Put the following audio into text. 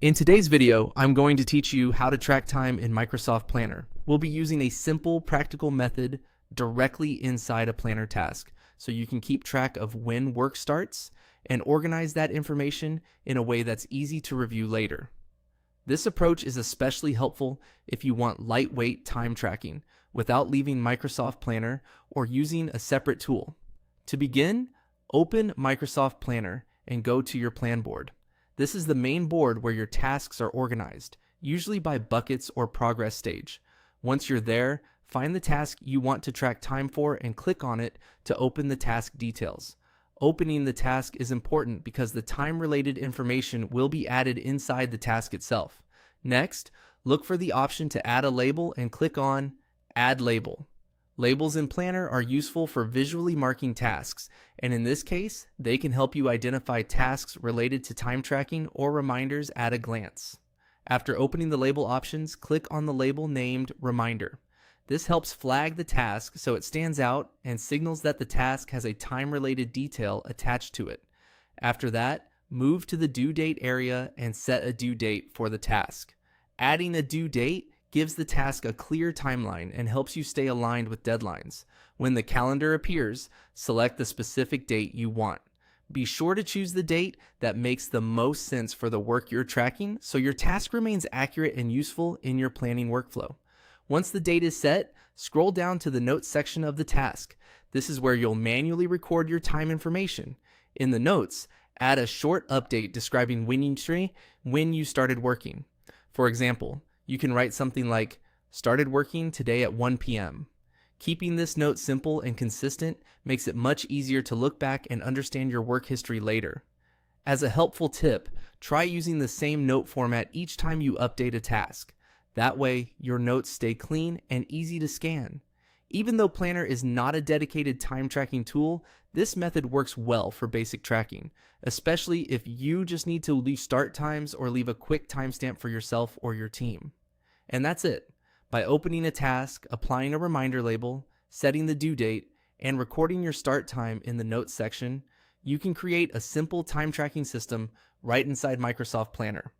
In today's video, I'm going to teach you how to track time in Microsoft Planner. We'll be using a simple, practical method directly inside a planner task, so you can keep track of when work starts and organize that information in a way that's easy to review later. This approach is especially helpful if you want lightweight time tracking without leaving Microsoft Planner or using a separate tool. To begin, open Microsoft Planner and go to your plan board. This is the main board where your tasks are organized, usually by buckets or progress stage. Once you're there, find the task you want to track time for and click on it to open the task details. Opening the task is important because the time-related information will be added inside the task itself. Next, look for the option to add a label and click on Add Label. Labels in Planner are useful for visually marking tasks, and in this case, they can help you identify tasks related to time tracking or reminders at a glance. After opening the label options, click on the label named Reminder. This helps flag the task so it stands out and signals that the task has a time-related detail attached to it. After that, move to the due date area and set a due date for the task. Adding a due date gives the task a clear timeline and helps you stay aligned with deadlines. When the calendar appears, select the specific date you want. Be sure to choose the date that makes the most sense for the work you're tracking so your task remains accurate and useful in your planning workflow. Once the date is set, scroll down to the notes section of the task. This is where you'll manually record your time information. In the notes, add a short update describing when you started working. For example, you can write something like, started working today at 1 p.m. Keeping this note simple and consistent makes it much easier to look back and understand your work history later. As a helpful tip, try using the same note format each time you update a task. That way, your notes stay clean and easy to scan. Even though Planner is not a dedicated time tracking tool, this method works well for basic tracking, especially if you just need to leave start times or leave a quick timestamp for yourself or your team. And that's it. By opening a task, applying a reminder label, setting the due date, and recording your start time in the notes section, you can create a simple time tracking system right inside Microsoft Planner.